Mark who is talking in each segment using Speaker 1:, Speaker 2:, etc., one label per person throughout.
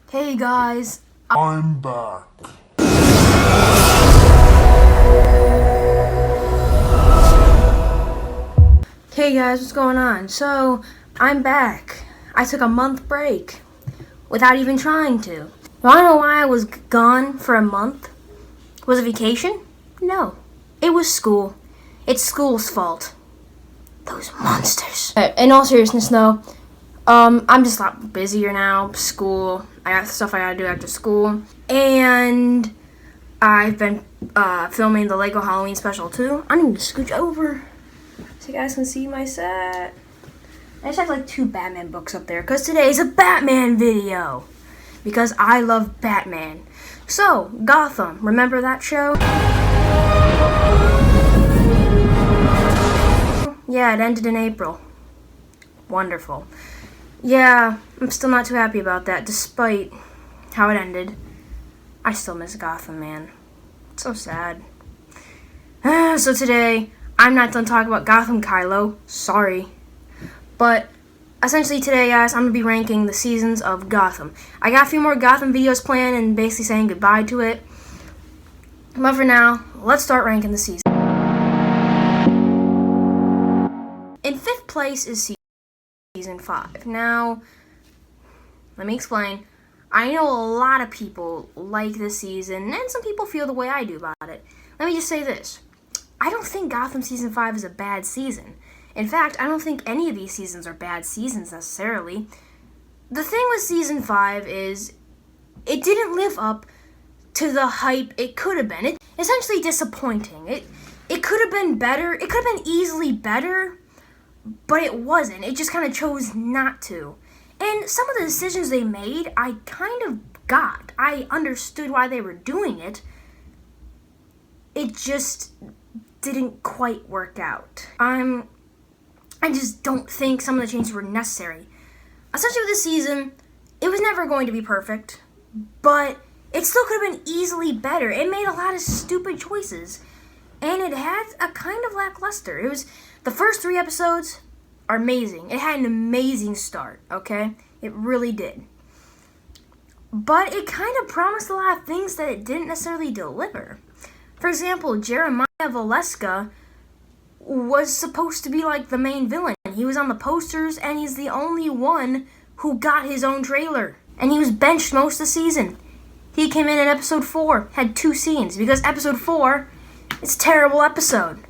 Speaker 1: Hey guys,
Speaker 2: I'm back.
Speaker 1: Hey guys, what's going on? So, I'm back. I took a month break without even trying to. Wanna know why I was gone for a month? Was it vacation? No. It was school. It's school's fault. Those monsters. In all seriousness though, I'm just a lot busier now. School. I got stuff I gotta do after school. And I've been filming the Lego Halloween special too. I need to scooch over so you guys can see my set. I just have like 2 Batman books up there because today is a Batman video. Because I love Batman. So, Gotham, remember that show? Yeah, it ended in April. Wonderful. Yeah, I'm still not too happy about that, despite how it ended. I still miss Gotham, man. It's so sad. So today, I'm not done talking about Gotham, Kylo. Sorry. But essentially today, guys, I'm going to be ranking the seasons of Gotham. I got a few more Gotham videos planned and basically saying goodbye to it. But for now, let's start ranking the seasons. In 5th place is Season 5. Now, let me explain. I know a lot of people like this season, and some people feel the way I do about it. Let me just say this. I don't think Gotham Season 5 is a bad season. In fact, I don't think any of these seasons are bad seasons necessarily. The thing with Season 5 is it didn't live up to the hype it could have been. It's essentially disappointing. It could have been better. It could have been easily better, but it wasn't. It just kind of chose not to. And some of the decisions they made, I kind of got. I understood why they were doing it. It just didn't quite work out. I just don't think some of the changes were necessary. Essentially with this season, it was never going to be perfect, but it still could have been easily better. It made a lot of stupid choices, and it had a kind of lackluster. It was the first 3 episodes are amazing. It had an amazing start, okay? It really did. But it kind of promised a lot of things that it didn't necessarily deliver. For example, Jerome was supposed to be like the main villain. He was on the posters, and he's the only one who got his own trailer. And he was benched most of the season. He came in episode 4, had 2 scenes, because episode 4 is a terrible episode.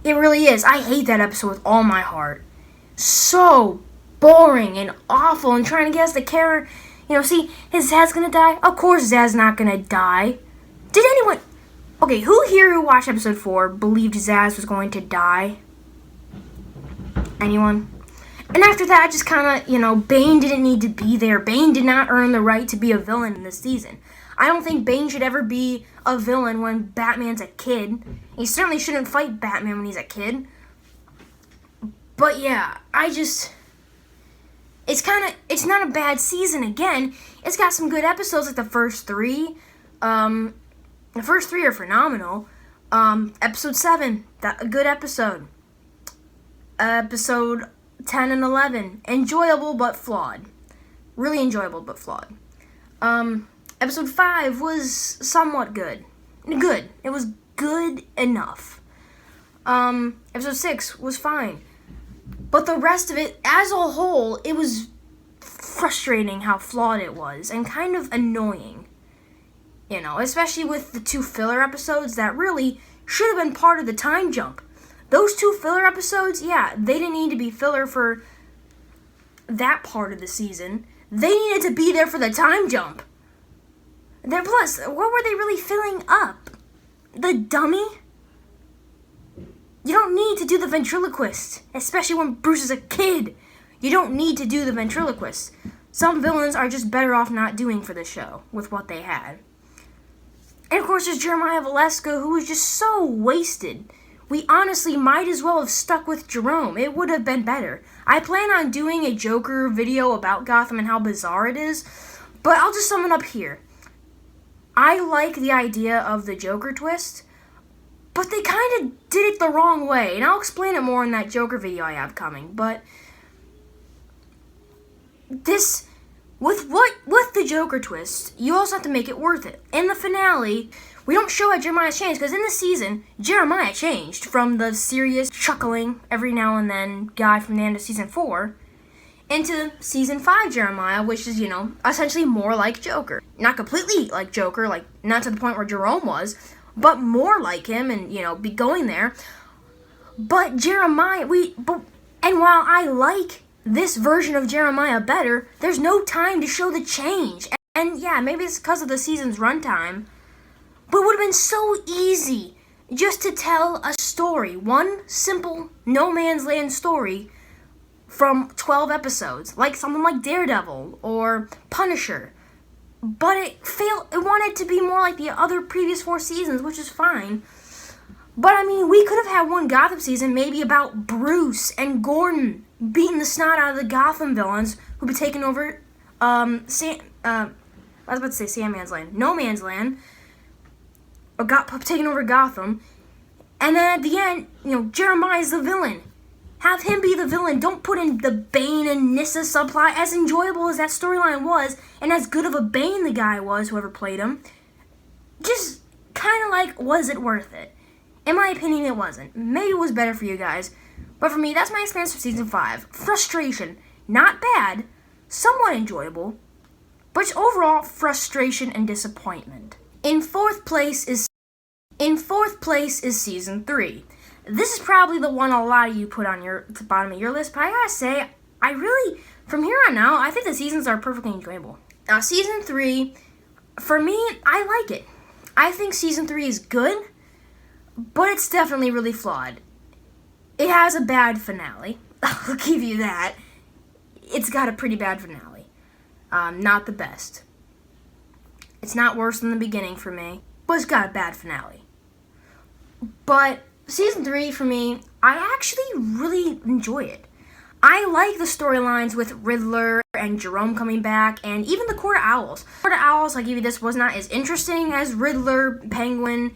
Speaker 1: It really is. I hate that episode with all my heart. So boring and awful, and trying to get us to care. See, his dad's gonna die? Of course his dad's not gonna die. Did anyone... Okay, who here who watched episode 4 believed Zaz was going to die? Anyone? And after that, just kind of, Bane didn't need to be there. Bane did not earn the right to be a villain in this season. I don't think Bane should ever be a villain when Batman's a kid. He certainly shouldn't fight Batman when he's a kid. But yeah, it's not a bad season again. It's got some good episodes like the first 3. The first 3 are phenomenal. Episode 7, a good episode. Episode 10 and 11, enjoyable but flawed. Really enjoyable but flawed. Episode 5 was somewhat good. Good. It was good enough. Episode 6 was fine. But the rest of it, as a whole, it was frustrating how flawed it was and kind of annoying. Especially with the 2 filler episodes that really should have been part of the time jump. Those 2 filler episodes, yeah, they didn't need to be filler for that part of the season. They needed to be there for the time jump. Plus, what were they really filling up? The dummy? You don't need to do the ventriloquist, especially when Bruce is a kid. You don't need to do the ventriloquist. Some villains are just better off not doing for the show with what they had. And of course, there's Jeremiah Valeska, who was just so wasted. We honestly might as well have stuck with Jerome. It would have been better. I plan on doing a Joker video about Gotham and how bizarre it is, but I'll just sum it up here. I like the idea of the Joker twist, but they kind of did it the wrong way, and I'll explain it more in that Joker video I have coming, but this with the Joker twist, you also have to make it worth it. In the finale, we don't show how Jeremiah's changed, because in the season, Jeremiah changed from the serious, chuckling every now and then guy from the end of season 4 into season 5 Jeremiah, which is, essentially more like Joker. Not completely like Joker, like not to the point where Jerome was, but more like him and, be going there. But Jeremiah, and while I like this version of Jeremiah better, there's no time to show the change. And yeah, maybe it's because of the season's runtime, but it would have been so easy just to tell a story, one simple no man's land story from 12 episodes, like something like Daredevil or Punisher. But it failed. It wanted to be more like the other previous 4 seasons, which is fine. But I mean, we could have had one Gotham season maybe about Bruce and Gordon beating the snot out of the Gotham villains who'd be taking over I was about to say Sandman's Land. No Man's Land. Or taking over Gotham. And then at the end, Jeremiah's the villain. Have him be the villain. Don't put in the Bane and Nyssa subplot. As enjoyable as that storyline was, and as good of a Bane the guy was, whoever played him, just kind of like, was it worth it? In my opinion, it wasn't. Maybe it was better for you guys. But for me, that's my experience for season 5. Frustration. Not bad. Somewhat enjoyable. But it's overall frustration and disappointment. In fourth place is season 3. This is probably the one a lot of you put on the bottom of your list, but I gotta say, I really, from here on out, I think the seasons are perfectly enjoyable. Now, season 3, for me, I like it. I think season 3 is good, but it's definitely really flawed. It has a bad finale. I'll give you that. It's got a pretty bad finale. Not the best. It's not worse than the beginning for me, but it's got a bad finale. But season 3, for me, I actually really enjoy it. I like the storylines with Riddler and Jerome coming back, and even the Court of Owls. Court of Owls, I'll give you this, was not as interesting as Riddler, Penguin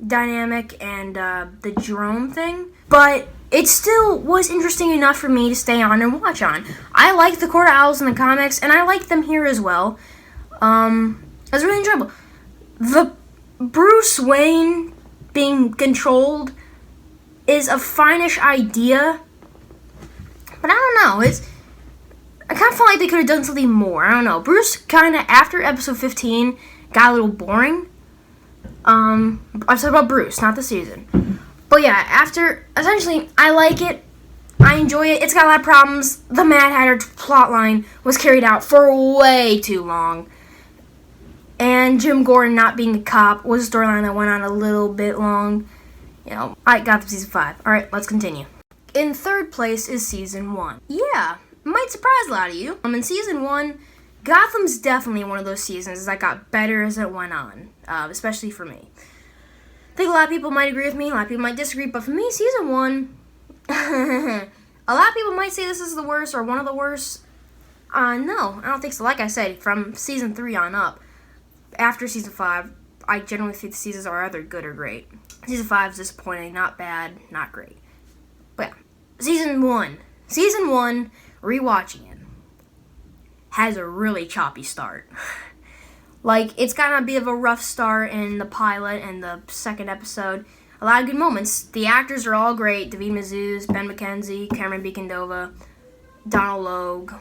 Speaker 1: dynamic, and the Jerome thing, but it still was interesting enough for me to stay on and watch on. I like the Court of Owls in the comics, and I like them here as well. It was really enjoyable. The Bruce Wayne being controlled is a fine-ish idea, but I don't know. I kind of felt like they could have done something more. I don't know. Bruce kind of, after episode 15, got a little boring. I'm talking about Bruce, not the season. But yeah, essentially, I like it. I enjoy it. It's got a lot of problems. The Mad Hatter plotline was carried out for way too long. And Jim Gordon not being a cop was a storyline that went on a little bit long. I got to season 5. Alright, let's continue. In third place is season 1. Yeah, might surprise a lot of you. In season 1, Gotham's definitely one of those seasons that got better as it went on, especially for me. I think a lot of people might agree with me, a lot of people might disagree, but for me, season 1, a lot of people might say this is the worst or one of the worst. No, I don't think so. Like I said, from season 3 on up, after season 5, I generally think the seasons are either good or great. Season 5 is disappointing, not bad, not great. But yeah, season 1, rewatching it, has a really choppy start. Like, it's got a bit of a rough start in the pilot and the second episode. A lot of good moments. The actors are all great. David Mazouz, Ben McKenzie, Cameron Beacon-Dova, Donald Logue,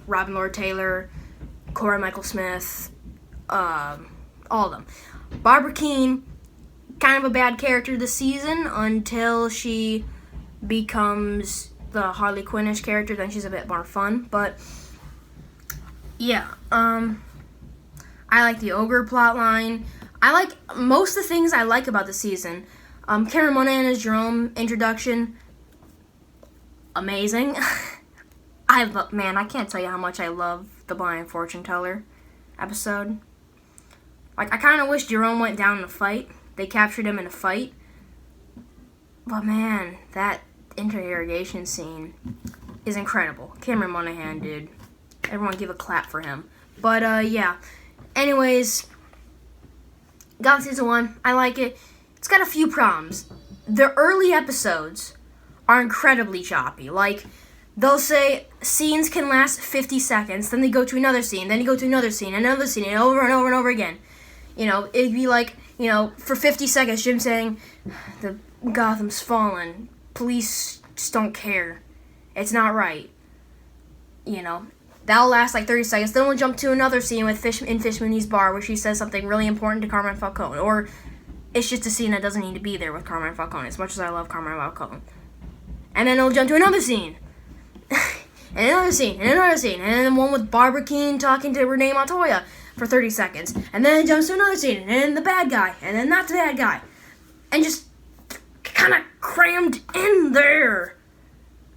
Speaker 1: Robin Lord Taylor, Cora Michael Smith, all of them. Barbara Keene, kind of a bad character this season until she becomes the Harley Quinn-ish character. Then she's a bit more fun. But yeah, I like the Ogre plotline. I like most of the things I like about the season. Cameron Monaghan's Jerome introduction, amazing. I can't tell you how much I love the Blind Fortune Teller episode. Like, I kind of wish Jerome went down in a fight. They captured him in a fight. But man, that interrogation scene is incredible. Cameron Monaghan, dude. Everyone give a clap for him. But, yeah. Anyways, Gotham Season 1, I like it. It's got a few problems. The early episodes are incredibly choppy. Like, they'll say scenes can last 50 seconds, then they go to another scene, then you go to another scene, and over and over and over again. It'd be like, for 50 seconds, Jim saying, the Gotham's fallen, police just don't care, it's not right. That'll last like 30 seconds, then we'll jump to another scene with Fishman's bar where she says something really important to Carmine Falcone, or it's just a scene that doesn't need to be there with Carmine Falcone, as much as I love Carmine Falcone. And then it'll jump to another scene. And another scene, and another scene, and then one with Barbara Keene talking to Renee Montoya for 30 seconds. And then it jumps to another scene, and then the bad guy, and then not the bad guy. And just kind of crammed in there.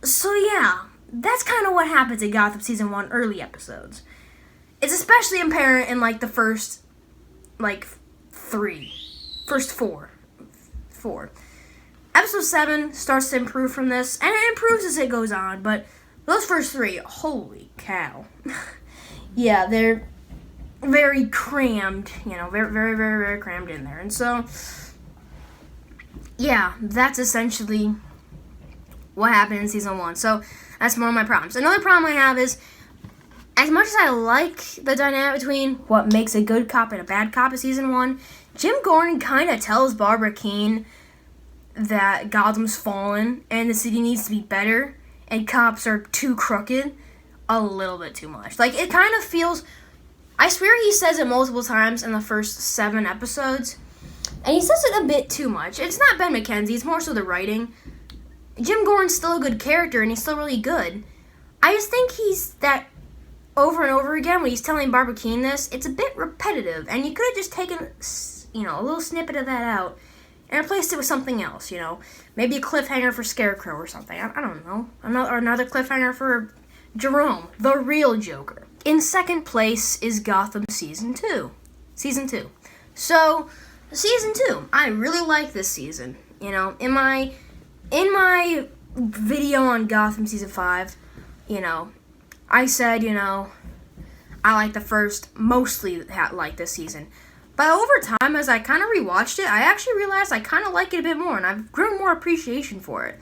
Speaker 1: So yeah, that's kind of what happens in Gotham Season 1 early episodes. It's especially apparent in like the first, four. Episode 7 starts to improve from this, and it improves as it goes on, but those first 3, holy cow. Yeah, they're very crammed, very, very, very, very crammed in there. And so, yeah, that's essentially what happened in Season 1. So, that's one of my problems. Another problem I have is, as much as I like the dynamic between what makes a good cop and a bad cop in Season 1, Jim Gordon kind of tells Barbara Keene that Gotham's fallen and the city needs to be better and cops are too crooked a little bit too much. It kind of feels, I swear he says it multiple times in the first 7 episodes, and he says it a bit too much. It's not Ben McKenzie, it's more so the writing. Jim Gordon's still a good character and he's still really good. I just think he's that over and over again when he's telling Barbara Keene this, it's a bit repetitive, and you could have just taken, a little snippet of that out and replaced it with something else, Maybe a cliffhanger for Scarecrow or something. I don't know. Another cliffhanger for Jerome, the real Joker. In second place is Gotham Season 2. So, Season 2. I really like this season. In my video on Gotham Season 5, I said, I like the first, mostly like this season. But over time, as I kind of rewatched it, I actually realized I kind of like it a bit more, and I've grown more appreciation for it.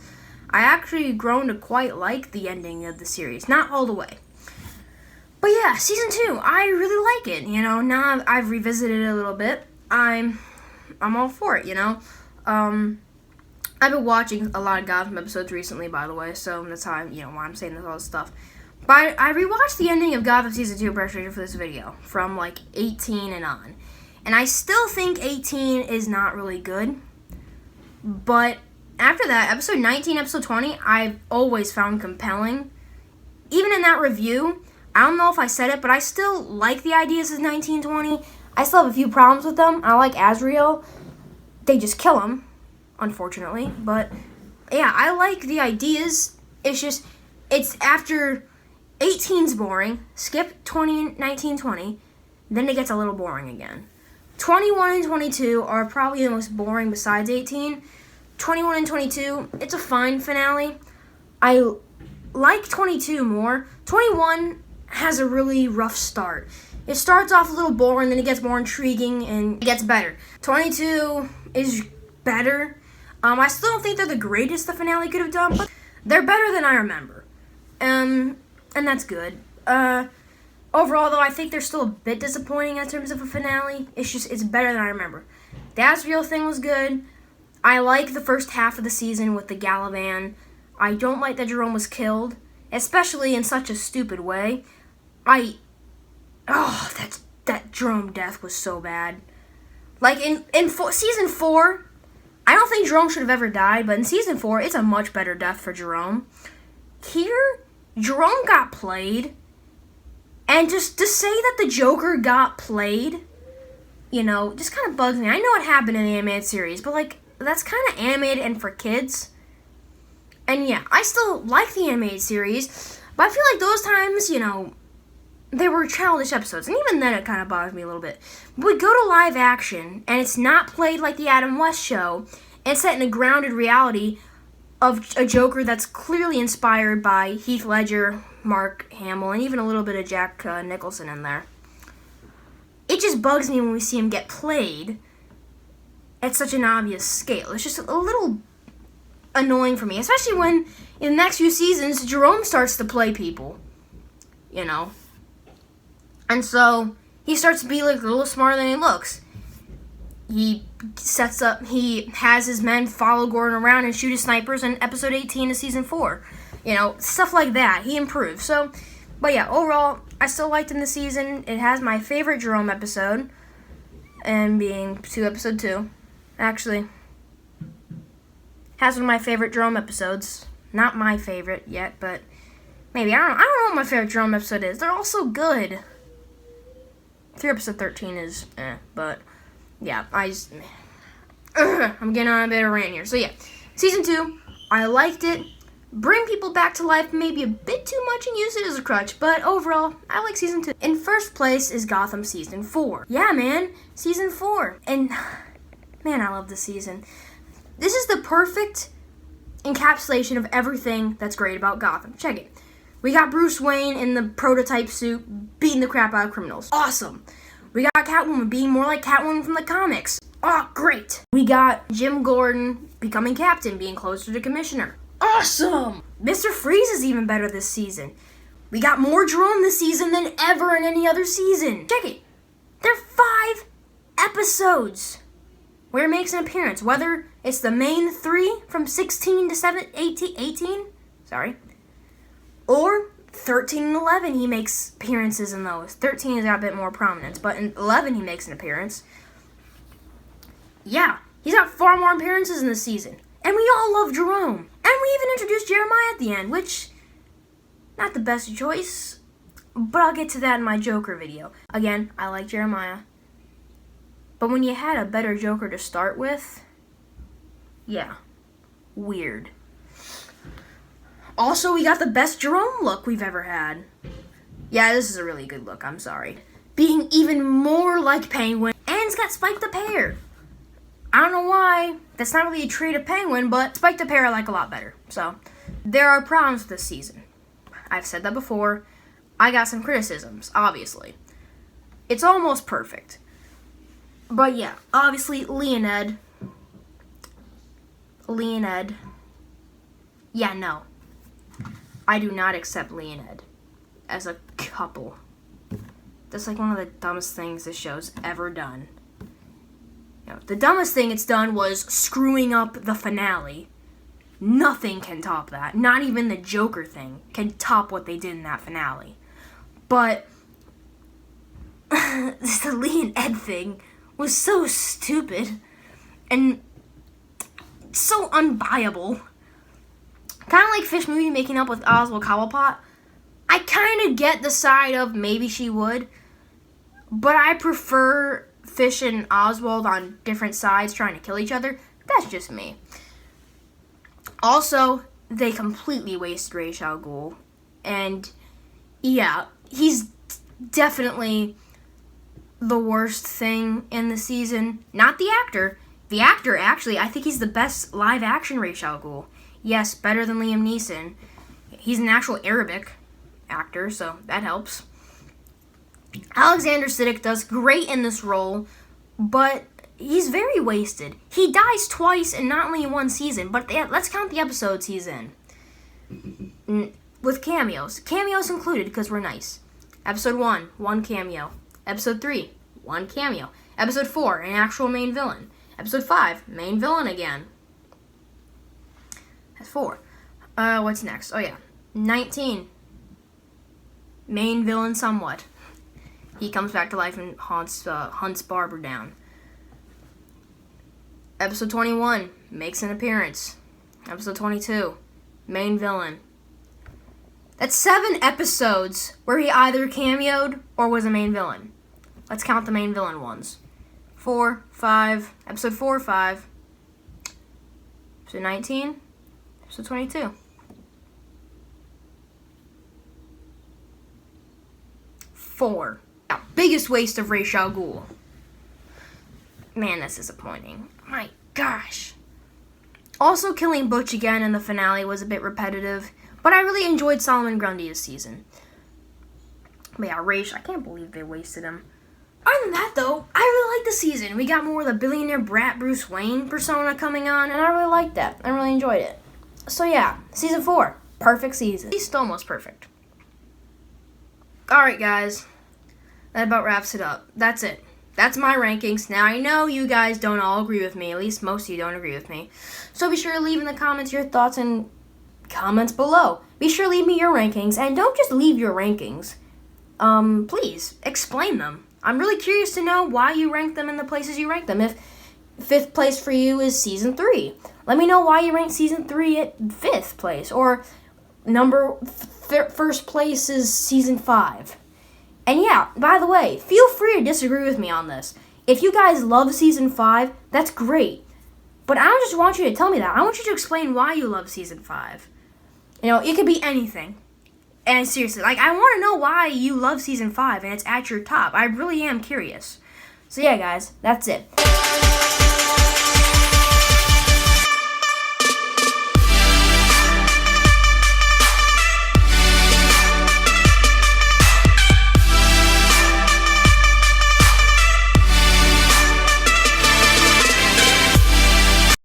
Speaker 1: I actually grown to quite like the ending of the series. Not all the way. But yeah, Season 2, I really like it. Now I've revisited it a little bit. I'm all for it, I've been watching a lot of Gotham episodes recently, by the way, so that's how why I'm saying all this stuff. But I rewatched the ending of Gotham Season 2 preparation for this video, from 18 and on. And I still think 18 is not really good. But after that, episode 19, episode 20, I've always found compelling. Even in that review, I don't know if I said it, but I still like the ideas of 1920. I still have a few problems with them. I like Azrael. They just kill him, unfortunately. But yeah, I like the ideas. It's after 18's boring, skip 1920, then it gets a little boring again. 21 and 22 are probably the most boring besides 18. 21 and 22, it's a fine finale. I like 22 more. 21 has a really rough start. It starts off a little boring, then it gets more intriguing, and it gets better. 22 is better. I still don't think they're the greatest the finale could have done, but they're better than I remember. And that's good. Overall, though, I think they're still a bit disappointing in terms of a finale. It's better than I remember. The Azrael thing was good. I like the first half of the season with the Galavan. I don't like that Jerome was killed, especially in such a stupid way. That Jerome death was so bad. In season 4, I don't think Jerome should have ever died, but in season 4, it's a much better death for Jerome. Here, Jerome got played. And just to say that the Joker got played, just kind of bugs me. I know it happened in the animated series, but, that's kind of animated and for kids. And, yeah, I still like the animated series, but I feel like those times, they were childish episodes. And even then, it kind of bothers me a little bit. But we go to live action, and it's not played like the Adam West show, and set in a grounded reality of a Joker that's clearly inspired by Heath Ledger, Mark Hamill, and even a little bit of Jack Nicholson in there. It just bugs me when we see him get played at such an obvious scale. It's just a little annoying for me, especially when in the next few seasons Jerome starts to play people, you know. And so he starts to be like a little smarter than he looks. He has his men follow Gordon around and shoot his snipers in episode 18 of season 4. You know, stuff like that. He improves. So, but yeah, overall, I still liked him this season. It has my favorite Jerome episode, and being episode 2. Actually, has one of my favorite Jerome episodes. Not my favorite yet, but maybe. I don't know what my favorite Jerome episode is. They're all so good. 3 episode 13 is but yeah, I'm getting on a bit of a rant here. So yeah, season 2, I liked it. Bring people back to life maybe a bit too much and use it as a crutch, but overall, I like season 2. In first place is Gotham season 4. Yeah, man, season 4. And man, I love this season. This is the perfect encapsulation of everything that's great about Gotham. Check it. We got Bruce Wayne in the prototype suit beating the crap out of criminals. Awesome. We got Catwoman being more like Catwoman from the comics. Oh, great. We got Jim Gordon becoming captain, being closer to commissioner. Awesome. Mr. Freeze is even better this season. We got more Jerome this season than ever in any other season. Check it. There are 5 episodes where it makes an appearance, whether it's the main 3 from 16 to 18, or 13 and 11, he makes appearances in those. 13 has got a bit more prominence, but in 11 he makes an appearance. Yeah, he's got far more appearances in this season. And we all love Jerome. And we even introduced Jeremiah at the end, which, not the best choice, but I'll get to that in my Joker video. Again, I like Jeremiah. But when you had a better Joker to start with, yeah, weird. Also, we got the best Jerome look we've ever had. Yeah, this is a really good look, I'm sorry. Being even more like Penguin, and it's got spiked up hair. I don't know why. That's not really a trait of Penguin, but spiked up hair I like a lot better. So, there are problems with this season. I've said that before. I got some criticisms, obviously. It's almost perfect. But yeah, obviously, Leonid. Yeah, no. I do not accept Leonid as a couple. That's like one of the dumbest things this show's ever done. You know, the dumbest thing it's done was screwing up the finale. Nothing can top that. Not even the Joker thing can top what they did in that finale. But the Leonid thing was so stupid and so unbuyable. Kind of like Fish Movie making up with Oswald Cobblepot. I kind of get the side of maybe she would, but I prefer Fish and Oswald on different sides trying to kill each other. That's just me. Also, they completely wasted Ra's al Ghul. And yeah, he's definitely the worst thing in the season. Not the actor. The actor, actually, I think he's the best live-action Ra's al Ghul. Yes, better than Liam Neeson. He's an actual Arabic actor, so that helps. Alexander Siddig does great in this role, but he's very wasted. He dies twice and not only in one season, but let's count the episodes he's in. With cameos. Cameos included, because we're nice. Episode 1, 1 cameo. Episode 3, 1 cameo. Episode 4, an actual main villain. Episode 5, main villain again. That's 4. What's next? Oh, yeah. 19. Main villain somewhat. He comes back to life and hunts Barbara down. Episode 21. Makes an appearance. Episode 22. Main villain. That's 7 episodes where he either cameoed or was a main villain. Let's count the main villain ones. 4, 5. Episode 4, 5. Episode 19. Episode 22. 4. Biggest waste of Ra's al Ghul. Man, that's disappointing. My gosh. Also, killing Butch again in the finale was a bit repetitive, but I really enjoyed Solomon Grundy this season. But yeah, Ra's, I can't believe they wasted him. Other than that, though, I really like the season. We got more of the billionaire brat Bruce Wayne persona coming on, and I really liked that. I really enjoyed it. So yeah, season 4, perfect season. At least almost perfect. Alright guys, that about wraps it up. That's it. That's my rankings. Now I know you guys don't all agree with me, at least most of you don't agree with me. So be sure to leave in the comments your thoughts and comments below. Be sure to leave me your rankings, and don't just leave your rankings. Please, explain them. I'm really curious to know why you rank them in the places you rank them. If 5th place for you is season 3, let me know why you rank season 3 at 5th place. Or first place is season 5. And yeah, by the way, feel free to disagree with me on this. If you guys love season 5, that's great. But I don't just want you to tell me that. I want you to explain why you love season 5. You know, it could be anything. And seriously, like, I want to know why you love season 5 and it's at your top. I really am curious. So yeah, guys, that's it.